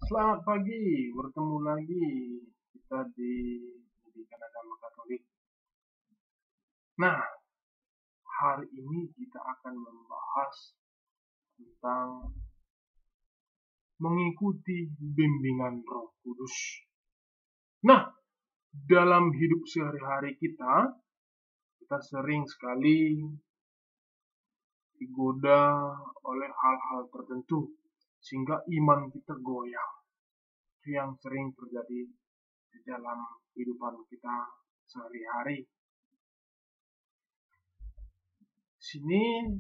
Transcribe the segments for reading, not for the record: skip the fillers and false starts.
Selamat pagi, bertemu lagi kita di Pendidikan Agama Katolik. Nah, hari ini kita akan membahas tentang mengikuti bimbingan Roh Kudus. Nah, dalam hidup sehari-hari kita sering sekali digoda oleh hal-hal tertentu sehingga iman kita goyah. Itu yang sering terjadi di dalam kehidupan kita sehari-hari. Sini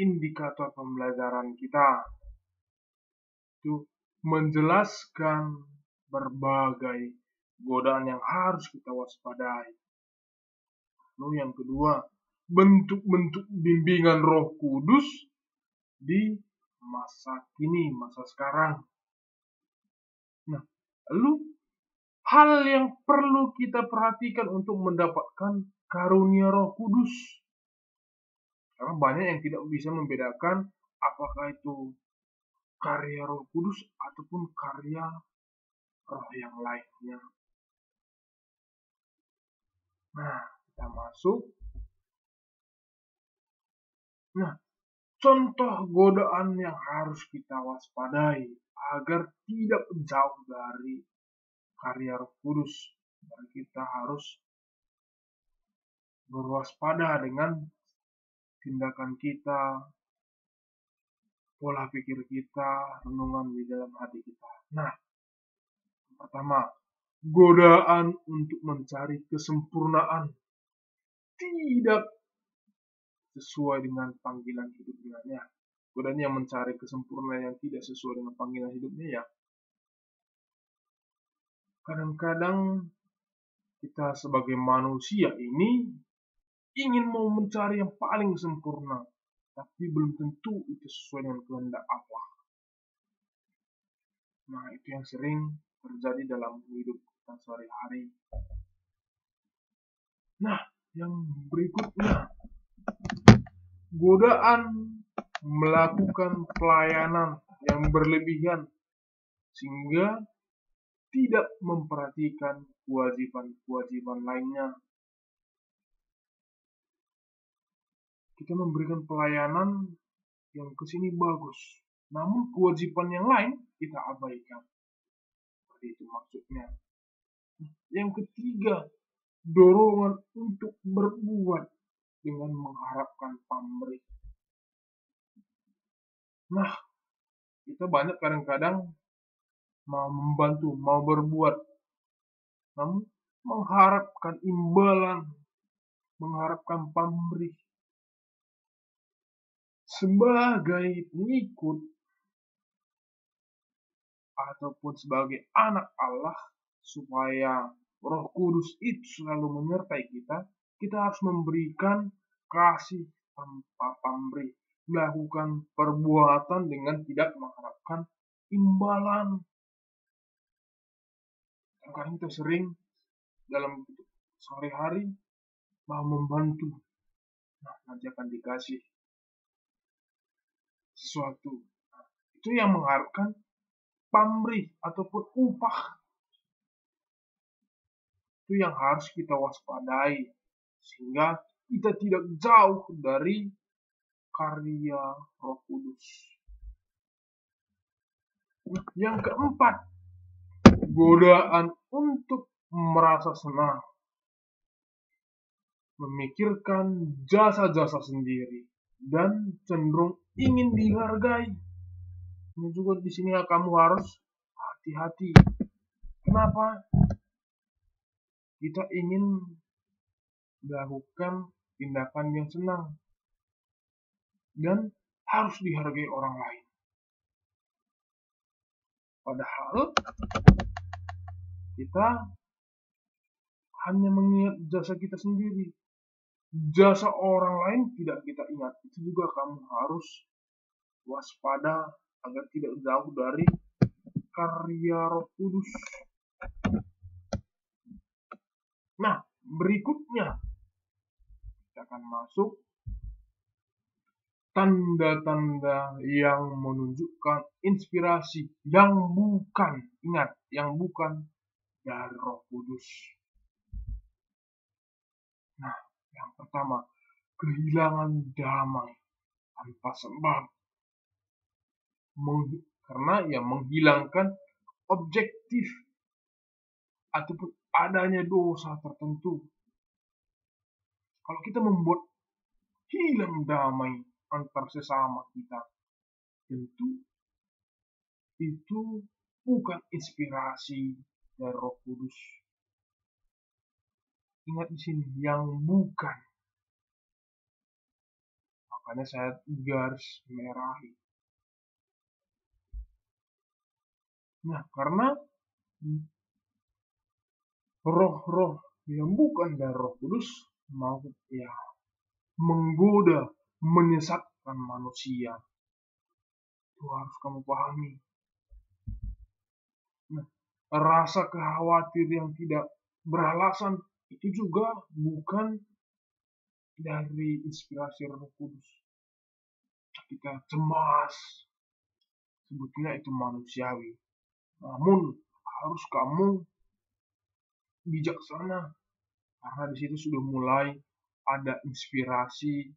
indikator pembelajaran kita itu menjelaskan berbagai godaan yang harus kita waspadai. Lalu yang kedua, bentuk-bentuk bimbingan Roh Kudus di masa kini, masa sekarang. Nah, lalu hal yang perlu kita perhatikan untuk mendapatkan karunia Roh Kudus. Karena banyak yang tidak bisa membedakan apakah itu karya Roh Kudus ataupun karya roh yang lainnya. Nah, kita masuk. Nah, contoh godaan yang harus kita waspadai agar tidak jauh dari karya Roh Kudus. Dan kita harus berwaspada dengan tindakan kita, pola pikir kita, renungan di dalam hati kita. Nah, pertama, godaan untuk mencari kesempurnaan tidak sesuai dengan panggilan hidupnya. Godaan yang mencari kesempurnaan yang tidak sesuai dengan panggilan hidupnya ya. Kadang-kadang kita sebagai manusia ini ingin mau mencari yang paling sempurna, tapi belum tentu itu sesuai dengan kehendak Allah. Nah, itu yang sering terjadi dalam hidup kita sehari-hari. Nah, yang berikutnya, godaan melakukan pelayanan yang berlebihan sehingga tidak memperhatikan kewajiban-kewajiban lainnya. Kita memberikan pelayanan yang kesini bagus, namun kewajiban yang lain kita abaikan. Seperti itu maksudnya. Yang ketiga, dorongan untuk berbuat dengan mengharapkan pamrih. Nah, kita banyak kadang-kadang mau membantu, mau berbuat, namun mengharapkan imbalan, mengharapkan pamrih. Sebagai pengikut ataupun sebagai anak Allah, supaya Roh Kudus itu selalu menyertai kita, kita harus memberikan kasih tanpa pamrih, melakukan perbuatan dengan tidak mengharapkan imbalan. Kadang kita sering dalam sehari-hari mau membantu, nah nanti akan dikasih sesuatu. Nah, itu yang mengharapkan pamrih ataupun upah. Itu yang harus kita waspadai sehingga kita tidak jauh dari karya Roh Kudus. Yang keempat, godaan untuk merasa senang, memikirkan jasa-jasa sendiri dan cenderung ingin dihargai. Ini juga di sini kamu harus hati-hati. Kenapa? Kita ingin melakukan tindakan yang senang dan harus dihargai orang lain. Padahal kita hanya mengingat jasa kita sendiri. Jasa orang lain tidak kita ingat. Itu juga kamu harus waspada agar tidak jauh dari karya Roh Kudus. Nah, berikutnya kita akan masuk tanda-tanda yang menunjukkan inspirasi yang bukan, ingat, yang bukan dari Roh Kudus. Nah, yang pertama, kehilangan damai tanpa sebab. Karena menghilangkan objektif ataupun adanya dosa tertentu. Kalau kita membuat hilang damai antar sesama kita, tentu itu bukan inspirasi dari Roh Kudus. Ingat di sini, yang bukan. Makanya saya garis merahi. Nah, karena roh-roh yang bukan dari Roh Kudus mau menggoda, menyesatkan manusia. Itu harus kamu pahami. Nah, rasa khawatir yang tidak beralasan itu juga bukan dari inspirasi Roh Kudus. Ketika cemas, sebetulnya itu manusiawi. Namun harus kamu bijaksana, karena di situ sudah mulai ada inspirasi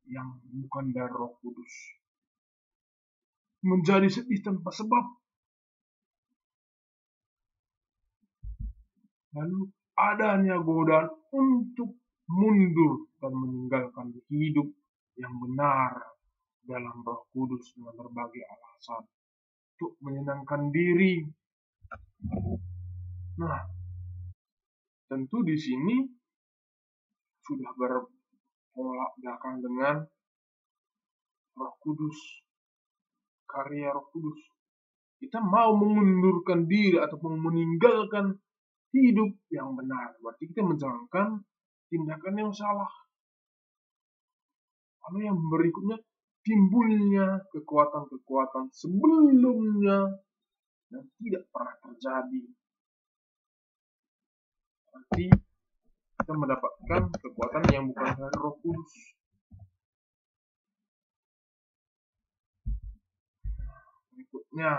yang bukan dari Roh Kudus. Menjadi sedih tanpa sebab. Lalu adanya godaan untuk mundur dan meninggalkan hidup yang benar dalam Roh Kudus dengan berbagai alasan untuk menyenangkan diri. Nah, tentu di sini sudah bertolak belakang dengan Roh Kudus, karya Roh Kudus. Kita mau mengundurkan diri ataupun meninggalkan hidup yang benar, berarti kita menjalankan tindakan yang salah. Lalu yang berikutnya, timbulnya kekuatan-kekuatan sebelumnya yang tidak pernah terjadi. Berarti kita mendapatkan kekuatan yang bukan dari Roh Kudus. Berikutnya,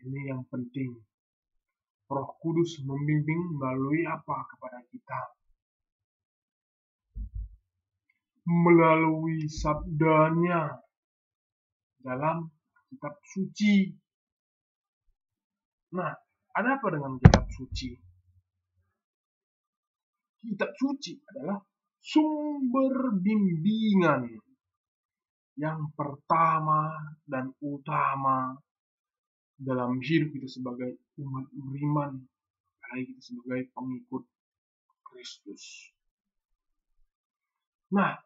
ini yang penting. Roh Kudus membimbing melalui apa kepada kita? Melalui sabdanya dalam kitab suci. Nah, ada apa dengan kitab suci? Kitab suci adalah sumber bimbingan yang pertama dan utama dalam hidup kita sebagai umat beriman, apalagi kita sebagai pengikut Kristus. Nah,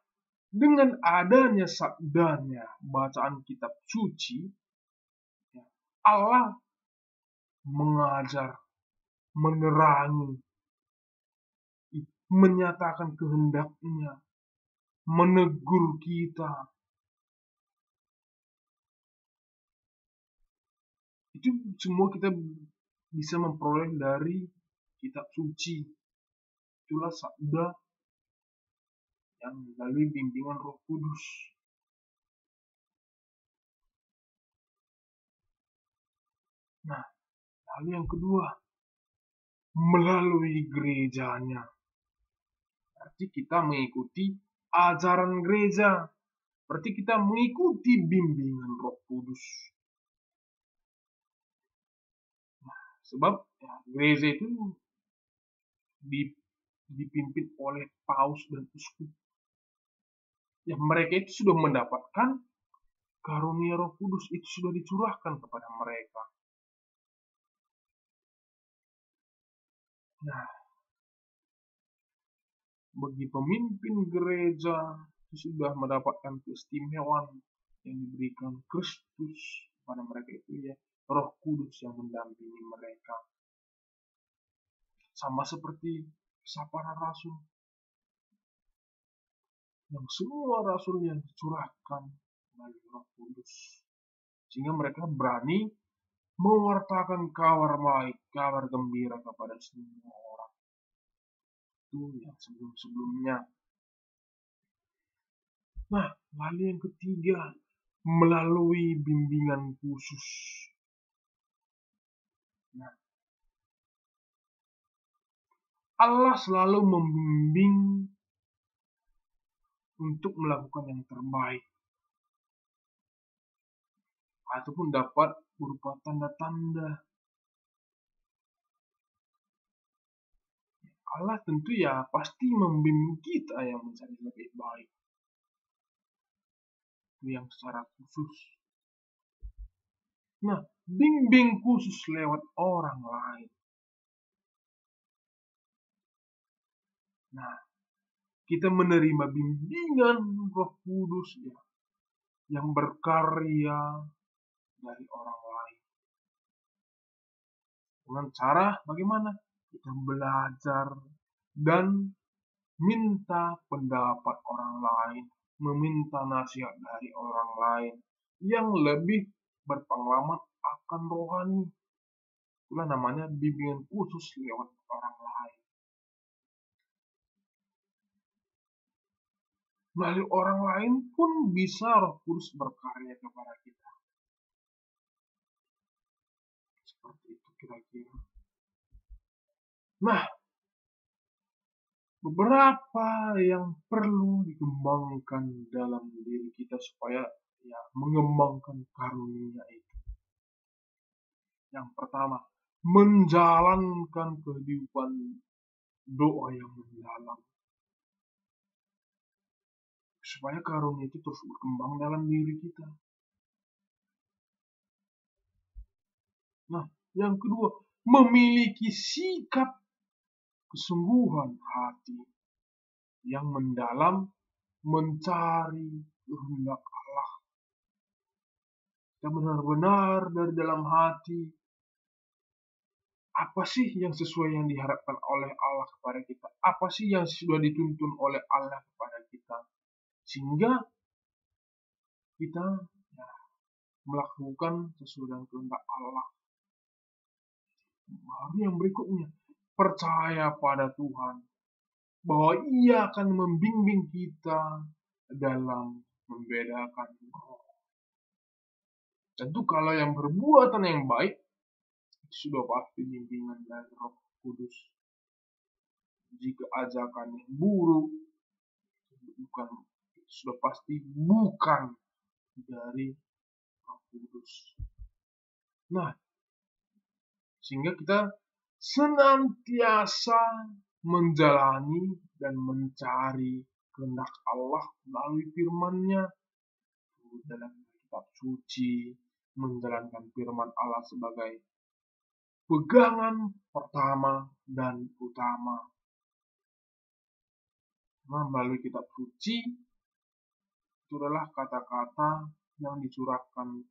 dengan adanya sabdanya, bacaan kitab suci, Allah mengajar, menerangi, menyatakan kehendaknya, menegur kita. Itu semua kita bisa memperoleh dari kitab suci. Itulah sabda yang melalui bimbingan Roh Kudus. Nah, lalu yang kedua, melalui gerejanya. Berarti kita mengikuti ajaran gereja. Berarti kita mengikuti bimbingan Roh Kudus. Nah, sebab gereja itu dipimpin oleh paus dan uskup. Yang mereka itu sudah mendapatkan karunia Roh Kudus, itu sudah dicurahkan kepada mereka. Nah, bagi pemimpin gereja sudah mendapatkan keistimewaan yang diberikan Kristus kepada mereka itu Roh Kudus yang mendampingi mereka. Sama seperti para rasul. Yang semua rasul yang dicurahkan melalui Roh Kudus. Sehingga mereka berani mewartakan kabar baik, kabar gembira kepada semua orang. Itu yang sebelum-sebelumnya. Nah, lalu yang ketiga, melalui bimbingan khusus. Nah, Allah selalu membimbing untuk melakukan yang terbaik, ataupun dapat berupa tanda-tanda. Allah tentu ya pasti membimbing kita yang mencari lebih baik, yang secara khusus. Nah, bimbing khusus lewat orang lain. Nah, kita menerima bimbingan Roh Kudus ya, yang berkarya dari orang lain. Dengan cara bagaimana? Kita belajar dan minta pendapat orang lain, meminta nasihat dari orang lain yang lebih berpengalaman akan rohani. Itulah namanya bimbingan khusus lewat orang lain. Melalui orang lain pun bisa Roh Kudus berkarya kepada kita. Seperti itu kira-kira. Nah, beberapa yang perlu dikembangkan dalam diri kita supaya ya mengembangkan karunia itu. Yang pertama, menjalankan kehidupan doa yang mendalam. Supaya karunia itu terus berkembang dalam diri kita. Nah, yang kedua, memiliki sikap kesungguhan hati yang mendalam mencari kehendak Allah. Kita benar-benar dari dalam hati, apa sih yang sesuai yang diharapkan oleh Allah kepada kita? Apa sih yang sudah dituntun oleh Allah kepada kita? Sehingga kita ya, melakukan sesuai dengan kehendak Allah. Lalu yang berikutnya, percaya pada Tuhan bahwa Ia akan membimbing kita dalam membedakan roh. Tentu kalau yang perbuatan yang baik sudah pasti bimbingan dari Roh Kudus. Jika ajakan yang buruk sudah pasti bukan dari Roh Kudus. Nah, sehingga kita senantiasa menjalani dan mencari kehendak Allah melalui firman-Nya dalam kitab suci, menjalankan firman Allah sebagai pegangan pertama dan utama. Melalui kitab suci itu adalah kata-kata yang dicurahkan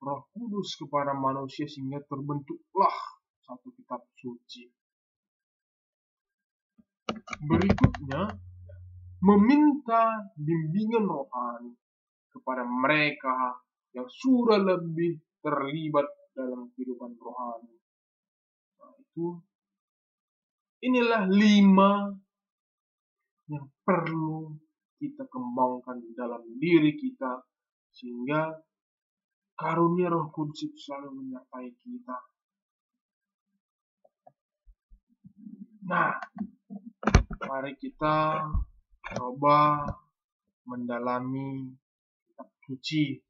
Roh Kudus kepada manusia sehingga terbentuklah satu kitab suci. Berikutnya, meminta bimbingan rohani kepada mereka yang sudah lebih terlibat dalam kehidupan rohani. Nah, inilah 5 yang perlu kita kembangkan dalam diri kita sehingga karunia Roh Kudus itu selalu menyertai kita. Nah, mari kita coba mendalami kitab suci.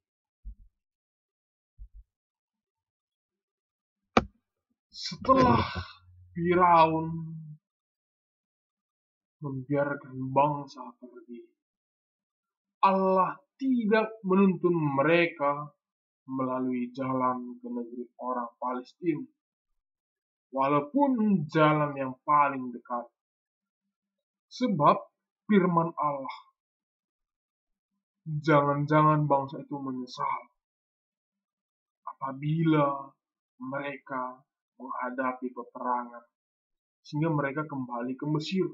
Setelah Firaun membiarkan bangsa pergi, Allah tidak menuntun mereka melalui jalan ke negeri orang Palestina, walaupun jalan yang paling dekat. Sebab firman Allah, jangan-jangan bangsa itu menyesal apabila mereka menghadapi peperangan, sehingga mereka kembali ke Mesir.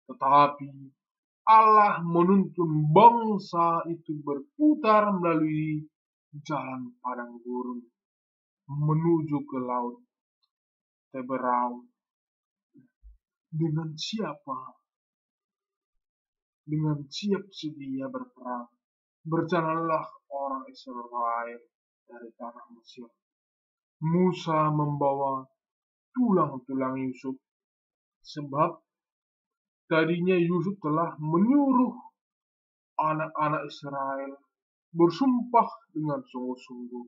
Tetapi Allah menuntun bangsa itu berputar melalui jalan padang gurun menuju ke laut Teberau. Dengan siapa? dengan siap sedia berperang. Berjalanlah orang Israel dari tanah Mesir. Musa membawa tulang-tulang Yusuf, sebab tadinya Yusuf telah menyuruh anak-anak Israel bersumpah dengan sungguh-sungguh,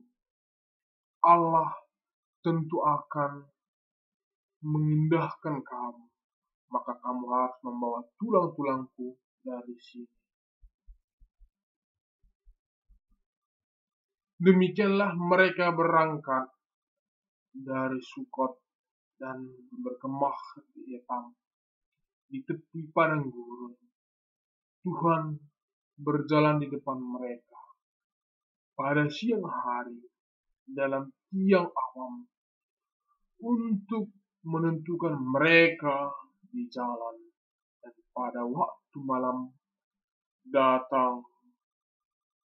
Allah tentu akan mengindahkan kamu, maka kamu harus membawa tulang-tulangku dari sini. Demikianlah mereka berangkat dari Sukot dan berkemah di Etam, di tepi padang gurun. Tuhan berjalan di depan mereka pada siang hari dalam tiang awan untuk menentukan mereka di jalan, dan pada waktu malam datang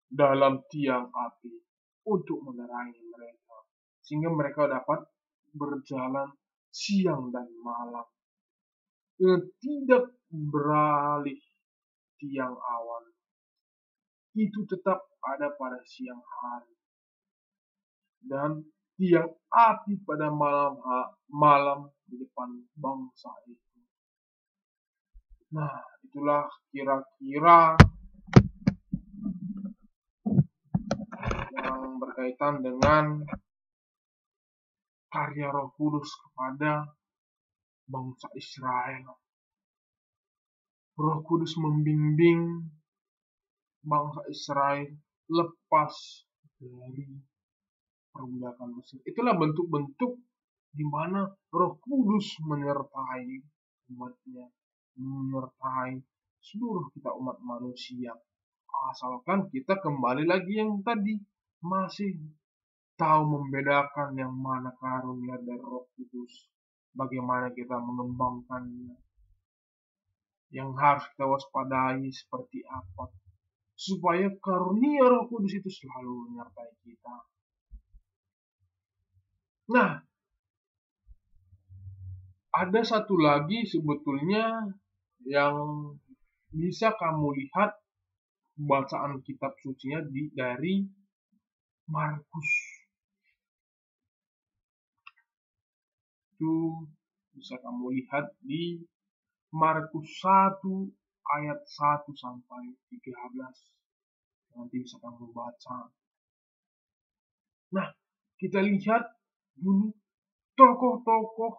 dalam tiang api untuk menerangi mereka, sehingga mereka dapat berjalan siang dan malam dengan tidak beralih. Tiang awan itu tetap ada pada siang hari, dan tiang api pada malam di depan bangsa itu. Nah, itulah kira-kira yang berkaitan dengan karya Roh Kudus kepada bangsa Israel. Roh Kudus membimbing bangsa Israel lepas dari perbudakan Mesir. Itulah bentuk-bentuk di mana Roh Kudus menyertai umatnya, menyertai seluruh kita umat manusia. Asalkan kita kembali lagi yang tadi, masih tahu membedakan yang mana karunia dari Roh Kudus, bagaimana kita mengembangkannya, yang harus kita waspadai seperti apa, supaya karunia Roh Kudus itu selalu menyertai kita. Nah, ada satu lagi sebetulnya yang bisa kamu lihat bacaan kitab sucinya dari Markus. Itu bisa kamu lihat di Markus 1 ayat 1 sampai 13. Nanti bisa kamu baca. Nah, kita lihat dulu tokoh-tokoh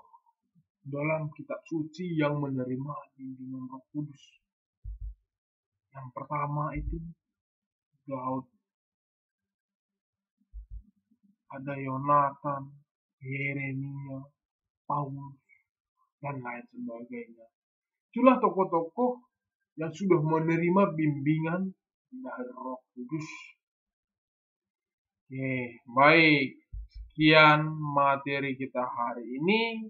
dalam kitab suci yang menerima bimbingan Roh Kudus. Yang pertama itu Daud, ada Yonatan, Yeremia, Paulus, dan lain sebagainya. Itulah tokoh-tokoh yang sudah menerima bimbingan dari Roh Kudus. Oke, baik. Sekian materi kita hari ini.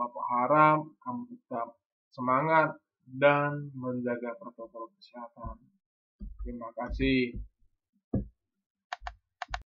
Bapak harap kamu tetap semangat dan menjaga protokol kesehatan. Terima kasih.